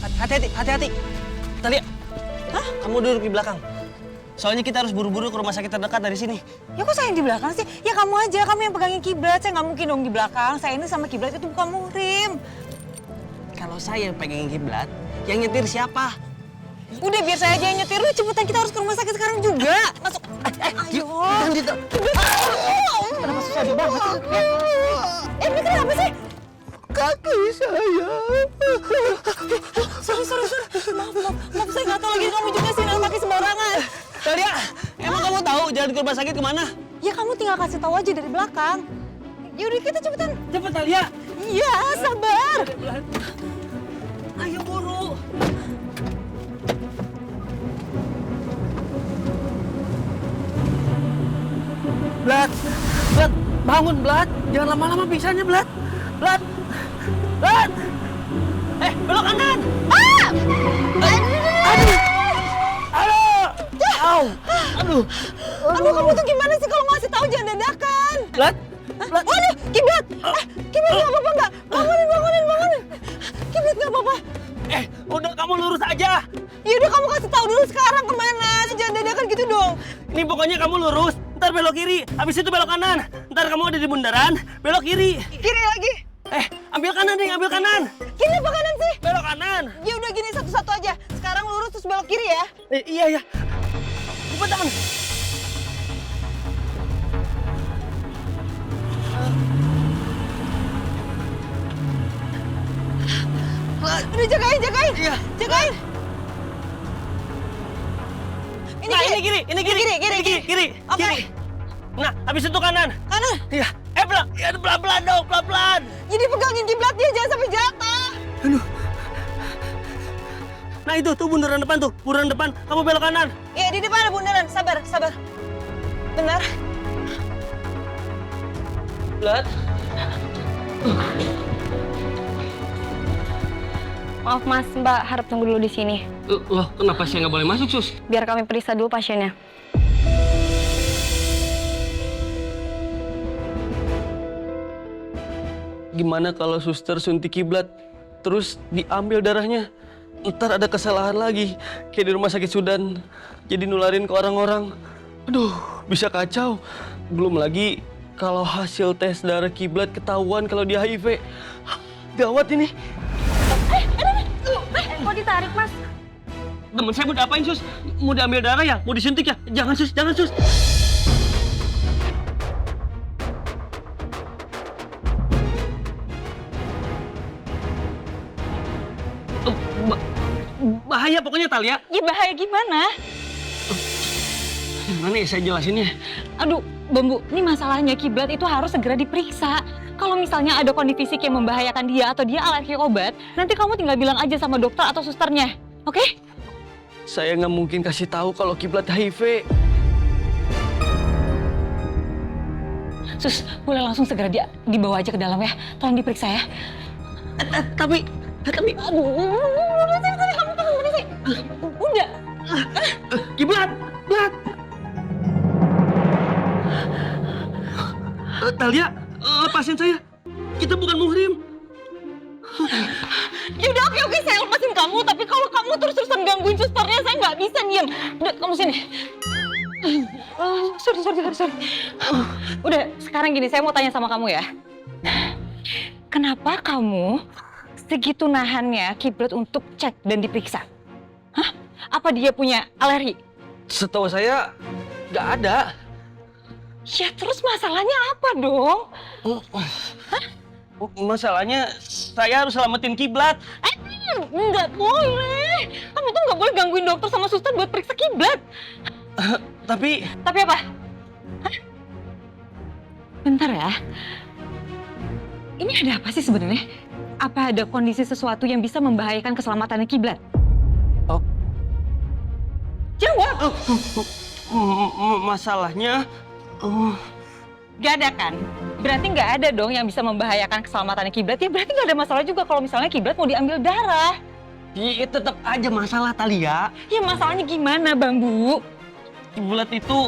Hati-hati. Talia, kamu duduk di belakang. Soalnya kita harus buru-buru ke rumah sakit terdekat dari sini. Ya kok saya yang di belakang sih? Ya kamu aja, kamu yang pegangin kiblat. Saya nggak mungkin dong di belakang. Saya ini sama kiblat itu bukan muhrim. Kalau saya yang pegangin kiblat, yang nyetir siapa? Udah biar saya aja yang nyetir. Lu cepetan, kita harus ke rumah sakit sekarang juga. Masuk. Ayo. Kenapa susah banget sih? Ini kenapa sih? Kaki saya. Sorry. Maaf, saya nggak tahu lagi kamu juga sih naik kaki sembarangan. Talia, emang kamu tahu jalan ke rumah sakit kemana? Ya kamu tinggal kasih tahu aja dari belakang. Yaudah kita cepetan. Cepet Talia. Iya, sabar. Ayo buru. Blat, bangun Blat. Jangan lama-lama pingsannya Blat. Blat. Belok kanan. Aduh. Aduh, kamu tuh gimana sih kalau ngasih tahu jangan dadakan. Blat. Waduh, kiblat. Kiblat nggak apa-apa nggak? Bangunin. Kiblat nggak apa-apa. Udah kamu lurus aja. Yaudah kamu kasih tahu dulu sekarang kemana. Jangan dadakan gitu dong. Ini pokoknya kamu lurus, ntar belok kiri, habis itu belok kanan. Ntar kamu ada di bundaran, belok kiri. Kiri lagi. Ambil kanan nih, ambil kanan. Kiri apa kanan sih? Belok kanan. Ya udah gini satu-satu aja. Sekarang lurus terus belok kiri ya. Iya. Cepetan. Udah jagain. Iya. Jagain. Ini kiri. Oke. Kiri. Nah, habis itu kanan. Kanan. Iya. Pelan-pelan dong, pelan-pelan. Jadi pegangin kiblatnya jangan sampai jatuh. Aduh. Nah itu tuh bundaran depan. Kamu belok kanan. Iya di depan ada bundaran. Sabar. Benar. Blat. Maaf Mas, Mbak harap tunggu dulu di sini. Loh, kenapa saya nggak boleh masuk, Sus? Biar kami periksa dulu pasiennya. Gimana kalau suster suntik kiblat, terus diambil darahnya? Ntar ada kesalahan lagi, kayak di rumah sakit Sudan. Jadi nularin ke orang-orang. Aduh, bisa kacau. Belum lagi kalau hasil tes darah kiblat ketahuan kalau dia HIV. Gawat ini. Kok ditarik Mas? Temen saya mau diapain, Sus? Mau diambil darah ya? Mau disuntik ya? Jangan, Sus. Bahaya pokoknya, Talia. Ya bahaya gimana? Gimana ya saya jelasinnya? Aduh, Bambu, ini masalahnya kiblat itu harus segera diperiksa. Kalau misalnya ada kondisi fisik yang membahayakan dia atau dia alergi obat, nanti kamu tinggal bilang aja sama dokter atau susternya, oke? Saya nggak mungkin kasih tahu kalau kiblat HIV. Sus, boleh langsung segera dibawa aja ke dalam ya. Tolong diperiksa ya. Tapi, Aduh, udah tadi kamu tuh gimana sih? Udah. kiblat. Talia, pasien saya. Kita bukan muhrim. Yaudah oke, saya lepasin kamu. Tapi kalau kamu terus-terusan gangguin susternya, saya nggak bisa diem. Udah, kamu sini. Sorry. Udah, sekarang gini, saya mau tanya sama kamu ya. Kenapa kamu segitu nahannya kiblat untuk cek dan diperiksa? Hah? Apa dia punya alergi? Setahu saya, nggak ada. Ya terus masalahnya apa dong? Masalahnya, saya harus selamatin kiblat. Nggak boleh. Kamu tuh nggak boleh gangguin dokter sama suster buat periksa kiblat. Tapi apa? Hah? Bentar ya. Ini ada apa sih sebenarnya? Apa ada kondisi sesuatu yang bisa membahayakan keselamatan kiblat? Oh. Jawab. Masalahnya, Gak ada kan? Berarti nggak ada dong yang bisa membahayakan keselamatan kiblat. Ya berarti nggak ada masalah juga kalau misalnya kiblat mau diambil darah. ya tetap aja masalah, Talia. Ya masalahnya gimana, Bambu? Kiblat itu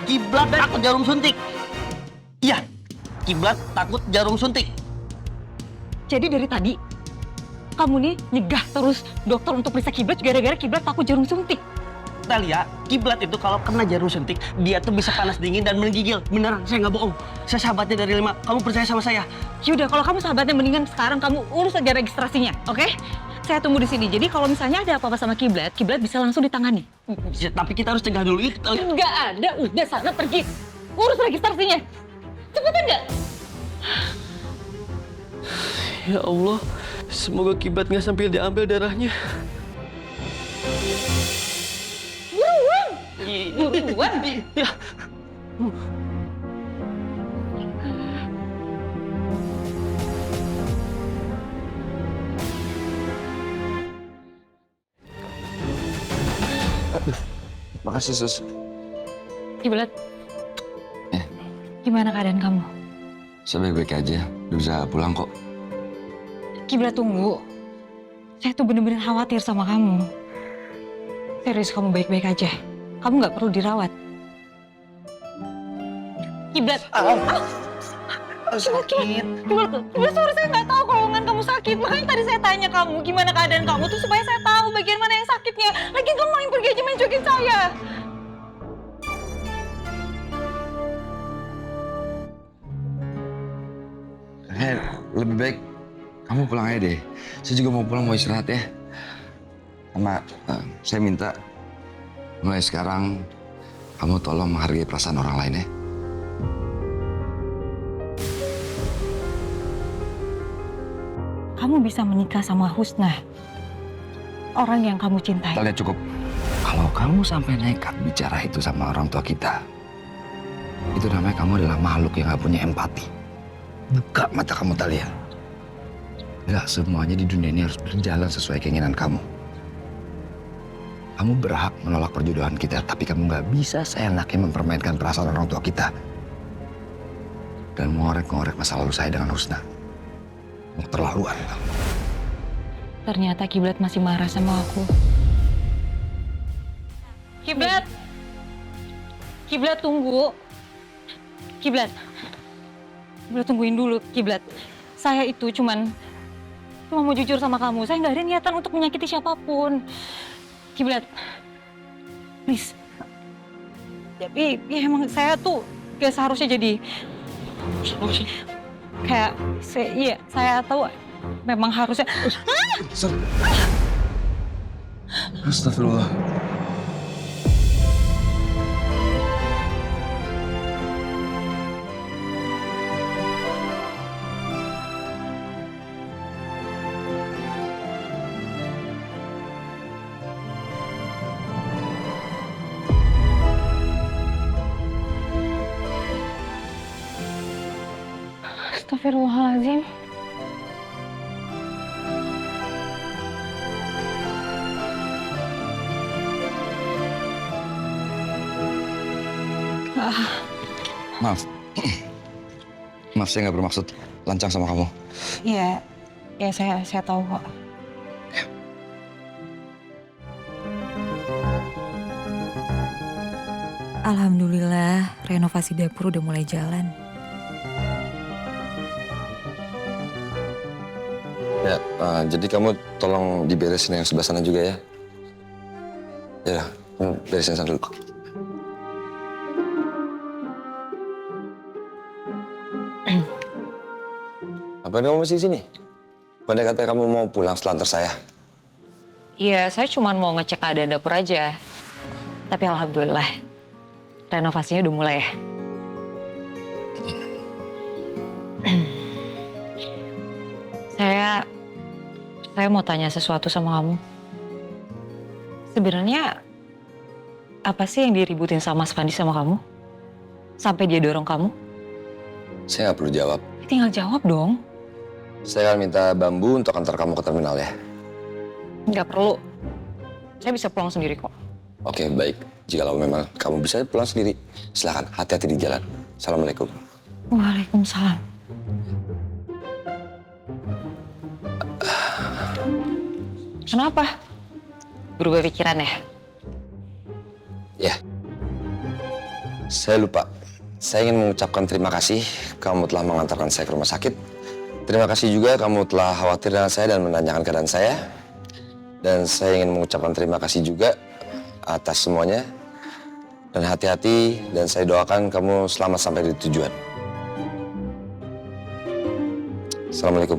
kiblat takut jarum suntik. Iya, Kiblat takut jarum suntik. Jadi dari tadi kamu nih nyegah terus dokter untuk periksa Kiblat gara-gara Kiblat takut jarum suntik. Talia, Kiblat itu kalau kena jarum suntik, dia tuh bisa panas dingin dan menggigil. Beneran, saya nggak bohong. Saya sahabatnya dari 5. Kamu percaya sama saya? Yaudah, kalau kamu sahabatnya mendingan sekarang kamu urus aja registrasinya, oke? Saya tunggu di sini. Jadi kalau misalnya ada apa-apa sama Kiblat, Kiblat bisa langsung ditangani. Ya, tapi kita harus cegah dulu itu, Talia. Nggak ada, udah sana pergi. Urus registrasinya. Cepetan nggak? Ya Allah, semoga Kiblat nggak sampai diambil darahnya. Buruan. Ya. Makasih, Sus. Kiblat, Eh, gimana keadaan kamu? saya baik-baik aja. Udah bisa pulang kok. Kiblat tunggu. Saya tuh bener-bener khawatir sama kamu. Serius kamu baik-baik aja. Kamu nggak perlu dirawat. Kiblat. Sakit. Kiblat sorry saya nggak tahu kalau lengan kamu sakit. Makanya tadi saya tanya kamu gimana keadaan kamu tuh supaya saya tahu bagian mana yang sakitnya. Lagi kamu main pergi aja main jokin saya. Lebih baik kamu pulang aja deh. Saya juga mau pulang, mau istirahat ya. Sama saya minta mulai sekarang kamu tolong menghargai perasaan orang lain ya. Kamu bisa menikah sama Husna, orang yang kamu cintai. Talia, cukup. Kalau kamu sampai nekat bicara itu sama orang tua kita, itu namanya kamu adalah makhluk yang gak punya empati. Buka mata kamu, Talia. Gak semuanya di dunia ini harus berjalan sesuai keinginan kamu. Kamu berhak menolak perjodohan kita, tapi kamu gak bisa seenaknya mempermainkan perasaan orang tua kita. Dan mengorek-ngorek masa lalu saya dengan Husna. Keterlaluan. Ternyata Kiblat masih marah sama aku. Kiblat! Kiblat tunggu. Kiblat. Kiblat tungguin dulu, Kiblat. Saya itu cuma mau jujur sama kamu. Saya nggak ada niatan untuk menyakiti siapapun. Kiblat, please. Tapi ya emang saya tuh gak seharusnya jadi kayak saya tahu memang harusnya. Astagfirullah. Astagfirullahaladzim. Maaf. Maaf, saya nggak bermaksud lancang sama kamu. Iya, ya saya tahu kok. Alhamdulillah, renovasi dapur udah mulai jalan. Ya, jadi kamu tolong diberesin yang sebelah sana juga ya. Ya, beresin sana dulu. Apa kamu masih di sini? Pada kata kamu mau pulang setelah antar saya. Iya, saya cuma mau ngecek keadaan dapur aja. Tapi alhamdulillah, renovasinya udah mulai ya. Saya mau tanya sesuatu sama kamu. Sebenarnya apa sih yang diributin sama Mas Fandi sama kamu? Sampai dia dorong kamu? Saya nggak perlu jawab. Tinggal jawab dong. Saya akan minta Bambu untuk antar kamu ke terminal ya. Nggak perlu. Saya bisa pulang sendiri kok. Oke, baik. Jikalau memang kamu bisa pulang sendiri, silakan. Hati-hati di jalan. Assalamualaikum. Waalaikumsalam. Kenapa? Berubah pikiran ya? Ya. Saya lupa. Saya ingin mengucapkan terima kasih kamu telah mengantarkan saya ke rumah sakit. Terima kasih juga kamu telah khawatir dengan saya dan menanyakan keadaan saya. Dan saya ingin mengucapkan terima kasih juga atas semuanya. Dan hati-hati dan saya doakan kamu selamat sampai di tujuan. Assalamualaikum.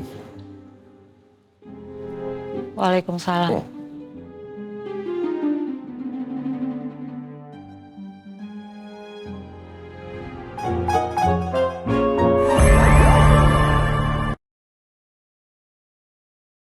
Waalaikumsalam.